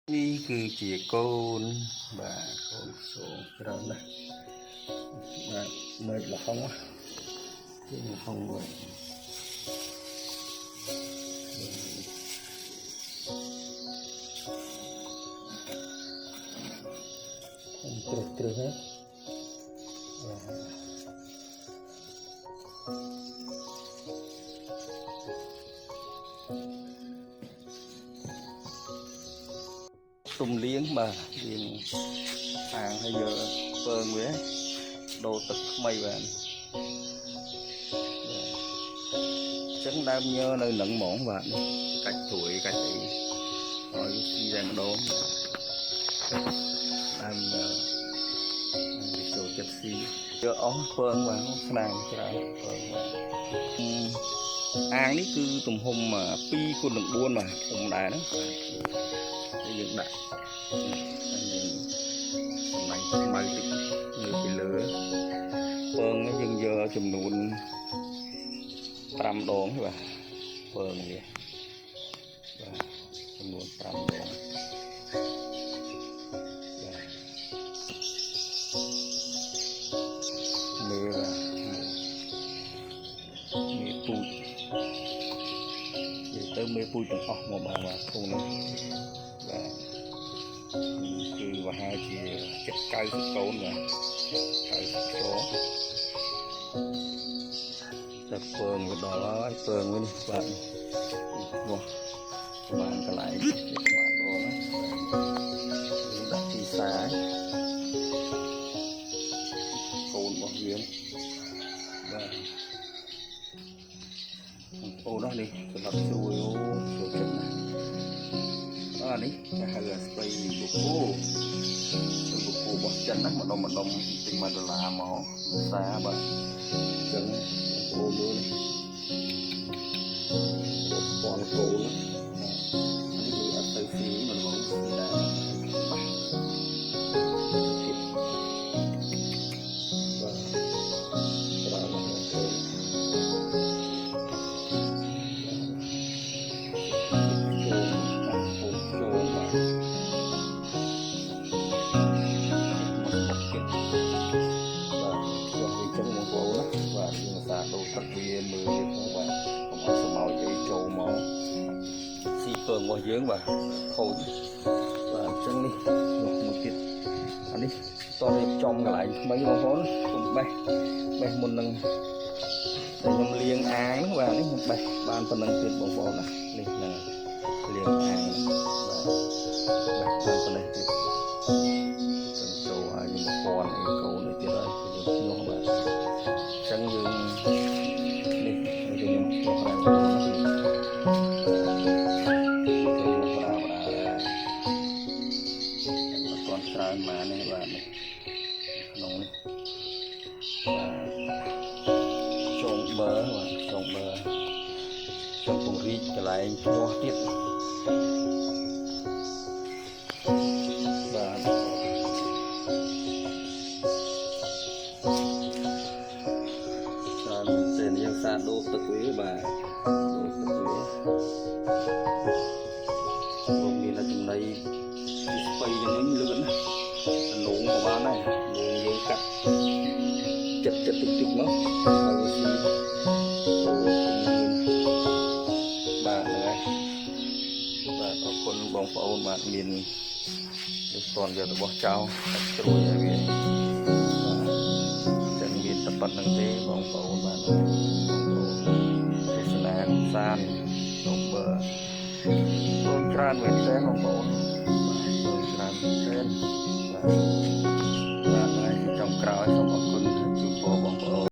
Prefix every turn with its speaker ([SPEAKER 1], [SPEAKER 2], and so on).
[SPEAKER 1] Iniគឺជាកូនបាទកូនសូច្រើនណាស់បាទនៅល្ហុងជាល្ហុងបាទត្រឹសហ៎ទុំលៀងបាទលៀងអាងហើយយកពើងវាដូរទឹកថ្មីបាទអញ្ចឹងដើមញើនៅនឹងហ្មងបាទកាច់ត្រួយកាច់អីឲ្យស៊ីតែម្ដងដើមញើវាចូលចិត្តស៊ីយកអស់ពើងបាទស្នាងច្រើនពើងបាទអាងនេះគឺទំហំ2x4បាទធំដែរណាយើងដាក់សម្លាញ់ខ្មៅតិចលើពីលើពើងនេះយើងយកចំនួន5ដងបាទពើងវាបាទចំនួន5ដងមើលបាទមេពូជទៅមេពូជទាំងអស់មកបាទក្នុងនេះបាទគឺប្រហែលជា70-90កូនបាទ90កូនតែពើងវាដល់ហើយពើងនេះបាទនោះបានកន្លែងប្រហែលដងណាយើងដាក់ទីសាកូនរបស់យើងបាទអូនោះនេះសម្រាប់ជួយចូលចិត្តណានេះគេហៅស្ព្រៃបូកគោរបស់ចិនណាម្ដុំទិញ$1មកសាបាទអញ្ចឹងគោមើលបងគោនេះគឺអត់ទៅស៊ីមិនមកស៊ីដែរបាទដូរទឹកវាមើលទៀតផងបាទកុំឲ្យស្មោចអីចូលមកស៊ីពើងរបស់យើងបាទខូចបាទអញ្ចឹងនេះមួយទៀតអានេះតរៀបចំកន្លែងថ្មីបងប្អូនខ្ញុំបេះមុននឹងតែខ្ញុំលាងអាងហ្នឹងបាទនេះខ្ញុំបេះបានប៉ុណ្្នឹងទៀតបងប្អូនណានេះហ្នឹងលាងអាងបាទបានប៉ុណ្្នេះទៀតចូលឲ្យខ្ញុំពណ៌អីកូននេះទៀតហើយយើងខ្ញុំបាទអញ្ចឹងយើងច្រើនមកនេះបាទក្នុងនេះចងបឺបាទចងបឺចងពង្រីកកន្លែងឈ្មោះទៀតបាទច្រើនតែយើងសាដូរទឹកវាបាទដូរទឹកវារួមមានតែចំណីស្បៃយ៉ាងនេះលឿនណាលងក៏បានដែរលងយើងកាត់ចិត្តតិចមកហើយវាស៊ីបាទហ្នឹងហើយបាទអរគុណបងប្អូនបាទមានដូចតន់យករបស់ចៅកាត់ជ្រួយឲ្យវាបាទចឹងមានតែប៉ុណ្្នឹងទេបងប្អូនបាទទស្សនាកម្សាន្តសូមបើច្រើនមែនទេបងប្អូនច្រើនមែនទេបាទ